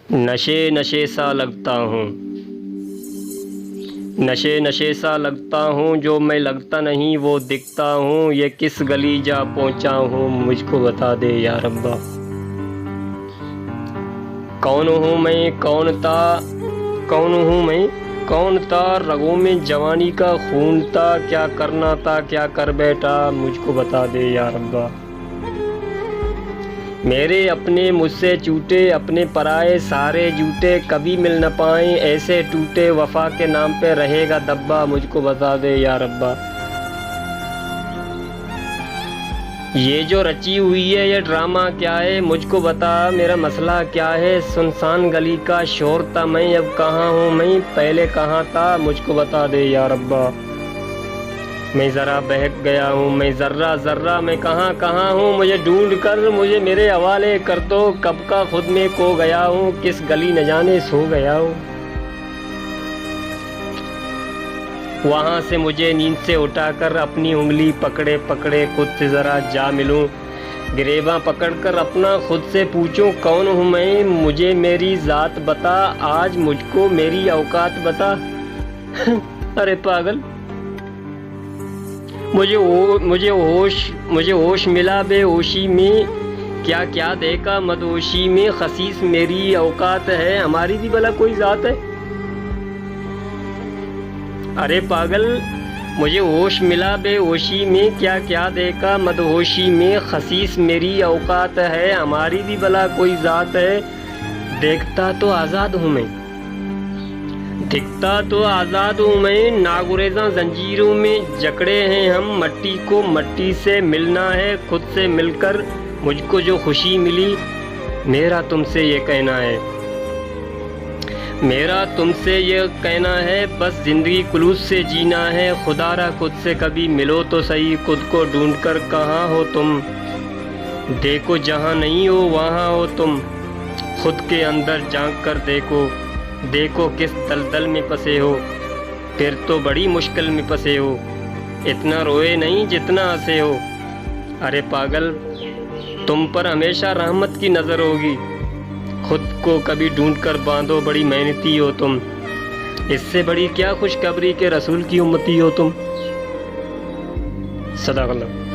نشے نشے سا لگتا ہوں، نشے نشے سا لگتا ہوں، جو میں لگتا نہیں وہ دکھتا ہوں، یہ کس گلی جا پہنچا ہوں، مجھ کو بتا دے یا ربا۔ کون ہوں میں کون تھا، رگوں میں جوانی کا خون تھا، کیا کرنا تھا کیا کر بیٹھا، مجھ کو بتا دے یا ربا۔ میرے اپنے مجھ سے چوٹے، اپنے پرائے سارے جھوٹے، کبھی مل نہ پائیں ایسے ٹوٹے، وفا کے نام پہ رہے گا دبا، مجھ کو بتا دے یا ربا۔ یہ جو رچی ہوئی ہے یہ ڈرامہ کیا ہے، مجھ کو بتا میرا مسئلہ کیا ہے، سنسان گلی کا شور تھا میں، اب کہاں ہوں میں، پہلے کہاں تھا، مجھ کو بتا دے یا ربا۔ میں ذرا بہک گیا ہوں، میں ذرہ ذرہ میں کہاں ہوں، مجھے ڈھونڈ کر مجھے میرے حوالے کر دو، کب کا خود میں کھو گیا ہوں، کس گلی نہ جانے سو گیا ہوں۔ وہاں سے مجھے نیند سے اٹھا کر اپنی انگلی پکڑے پکڑے خود سے ذرا جا ملوں، گریباں پکڑ کر اپنا خود سے پوچھوں کون ہوں میں، مجھے میری ذات بتا، آج مجھ کو میری اوقات بتا۔ ارے پاگل، مجھے ہوش ملا بے ہوشی میں، کیا کیا دیکھا مدہوشی میں، خسیس میری اوقات ہے، ہماری بھی بھلا کوئی ذات ہے۔ ارے پاگل، مجھے ہوش ملا بے ہوشی میں، کیا کیا دیکھا مدہوشی میں، خسیس میری اوقات ہے، ہماری بھی بھلا کوئی ذات ہے۔ دیکھتا تو آزاد ہوں میں، دکھتا تو آزاد ہوں میں، ناگریزاں زنجیروں میں جکڑے ہیں ہم، مٹی کو مٹی سے ملنا ہے، خود سے مل کر مجھ کو جو خوشی ملی، میرا تم سے یہ کہنا ہے، میرا تم سے یہ کہنا ہے، بس زندگی خلوص سے جینا ہے، خدا را خود سے کبھی ملو تو صحیح، خود کو ڈھونڈ کر کہاں ہو تم، دیکھو جہاں نہیں ہو وہاں ہو تم، خود کے اندر جھانک کر دیکھو، دیکھو کس دلدل میں پھنسے ہو، پھر تو بڑی مشکل میں پھنسے ہو، اتنا روئے نہیں جتنا ہنسے ہو۔ ارے پاگل، تم پر ہمیشہ رحمت کی نظر ہوگی، خود کو کبھی ڈھونڈ کر باندھو، بڑی محنتی ہو تم، اس سے بڑی کیا خوشخبری کہ رسول کی امتی ہو تم۔ صدق اللہ۔